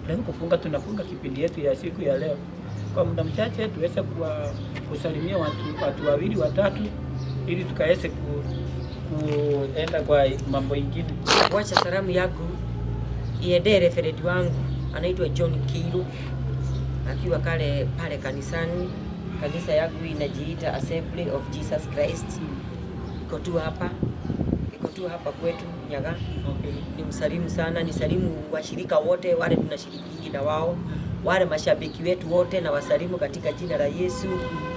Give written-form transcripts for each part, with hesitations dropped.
leo tunafunga kipindi yetu ya siku ya leo. Kwa muda mchache tuweze kusalimia watu wawili watatu, ili tukaweze kuenda kwa mambo ingine. Wacha salamu yangu iende referee wangu anaitwa John Kiru, akiwa pale kanisani. Kanisa yangu inajiita Assembly of Jesus Christ. Iko tu hapa kwetu Nyaga. Okay. Ni msalimu sana, ni salimu washirika wote wale tunashiriki na wao, wale mashabiki wetu wote na wasalimu katika jina la Yesu.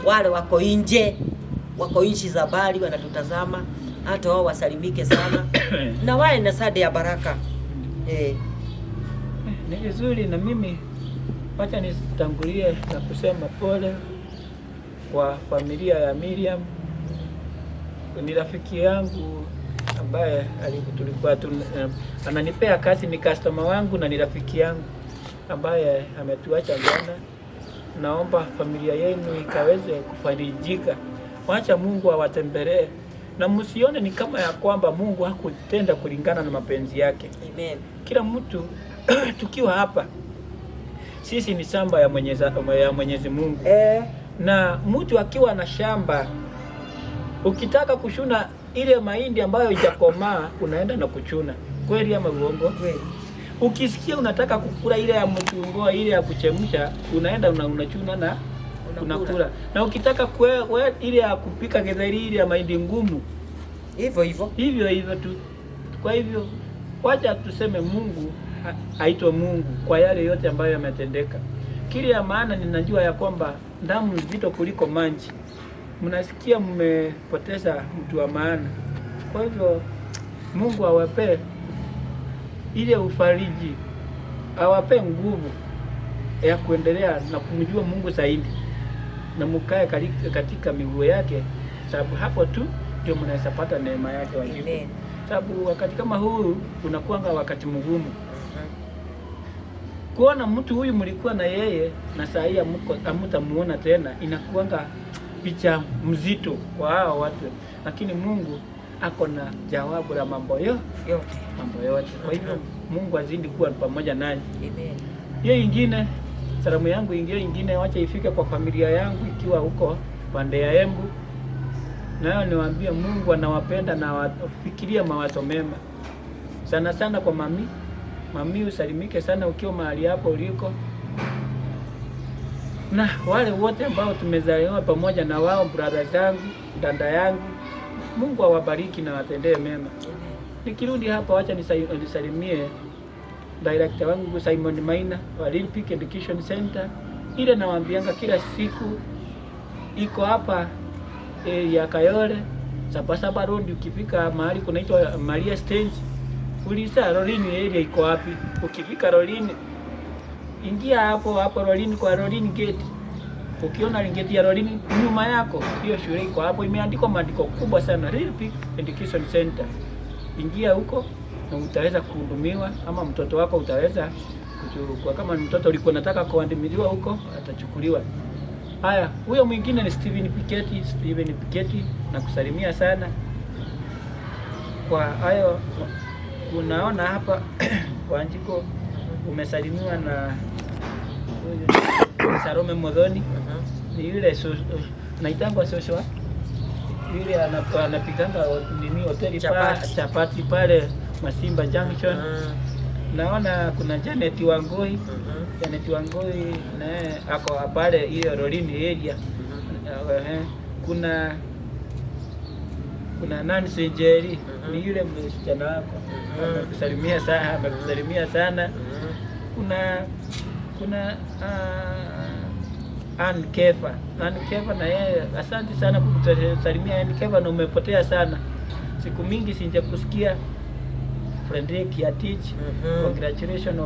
Wale wako nchi za mbali wanatutazama, hata wao wasalimike sana na wale na sade ya baraka. Ni vizuri, na mimi wacha nitangulie na kusema pole kwa familia ya Miriam. Ni rafiki yangu ambaye tulikuwa ananipea kazi, ni customer wangu na ni rafiki yangu ambaye ametuacha jana. Naomba familia yenu ikaweze kufarijika. Wacha Mungu awatembelee, na msione ni kama ya kwamba Mungu hakutenda kulingana na mapenzi yake. Amen. Kila mtu tukiwa hapa sisi ni shamba ya Mwenyezi Mungu. Na mtu akiwa na shamba, ukitaka kushuna ile mahindi ambayo haijakomaa, unaenda na kuchuna. Kweli ama uongo? Kweli. Ukisikia unataka kukula ile ya mchungo, ile ya kuchemsha, unaenda unachuna na unakula. Na ukitaka ile ya kupika githeri, ile ya mahindi ngumu, hivyo tu. Kwa hivyo wacha tuseme Mungu aitwe Mungu kwa yale yote ambayo yametendeka. Kile ya maana ninajua ya kwamba damu nzito kuliko maji. Mnasikia mmepoteza mtu wa maana. Kwa hivyo Mungu awape ile ufariji, awape nguvu ya kuendelea na kumjua Mungu zaidi, na mkae katika miguu yake, sababu hapo tu ndio mnaweza pata neema yake wajibu. Sababu wakati kama huu unakuanga wakati mgumu. Kuona mtu huyu mlikuwa na yeye na saa hii hamtamuona tena, inakuanga picha mzito kwa hao watu, lakini Mungu ako na jawabu la mambo yote. Kwa hivyo Mungu azidi kuwa pamoja nanyi. Amen. Hiyo ingine, salamu yangu ingine wacha ifike kwa familia yangu ikiwa huko pande ya Embu. Nayo niwaambie Mungu anawapenda na wafikiria mawazo mema. Sana sana kwa mami usalimike sana ukiwa mahali hapo uliko. Na wale wote ambao tumezaliwa pamoja na wao, brother zangu, dada yangu, Mungu awabariki na watendee mema. Nikirudi hapa wacha nisalimie director wangu Simon Maina wa Real Peak Education Center. Ile nawaambianga kila siku iko hapa ya Kayole Sabasaba Road. Ukifika mahali kunaitwa Maria Stage, uliza Rolini area iko wapi. Ukifika Rolini, ingia hapo Rolini kwa Rolini gate. Ukiona gate ya Rolini nyuma yako, hiyo shule iko hapo, imeandikwa maandiko kubwa sana, Real Peak Education Center. Ingia huko na utaweza kuhudumiwa, ama mtoto wako utaweza kuchukua. Kama mtoto ulikuwa unataka kuandimiliwa huko, atachukuliwa. Haya, huyo mwingine ni Steven Piketi, na kusalimia sana. Kwa hayo unaona hapa Wanjiko umesalimiwa na Sarome Modhoni. Ni yule naitangwa Joshua, yule anapikanga hoteli chapati pale Masimba Junction. Naona kuna Janet Wangoi. Janet Wangoi naye ako pale ile Rolini area. Kuna Nancy Jerry, ni yule msichana wako. Amekusalimia sana. Kuna Ann Kefa na yeye, asante sana kwa kutusalimia Ann Kefa, na umepotea sana. Siku mingi sijakusikia. Frederick Yatich, congratulations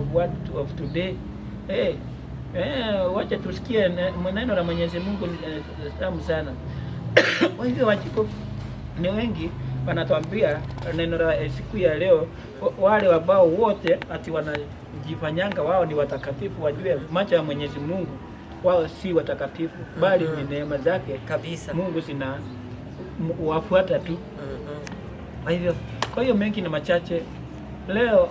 of today. Wacha tusikie maneno la Mwenyezi Mungu, tamu sana. Kwa hivyo Wanjiko ni wengi wanatuambia neno la siku ya leo, wale ambao wote ati wanajifanyanga wao ni watakatifu, wajue macho ya Mwenyezi Mungu wao si watakatifu, bali ni neema zake kabisa. Mungu zina wafuata tu. Kwa hiyo mengi na machache leo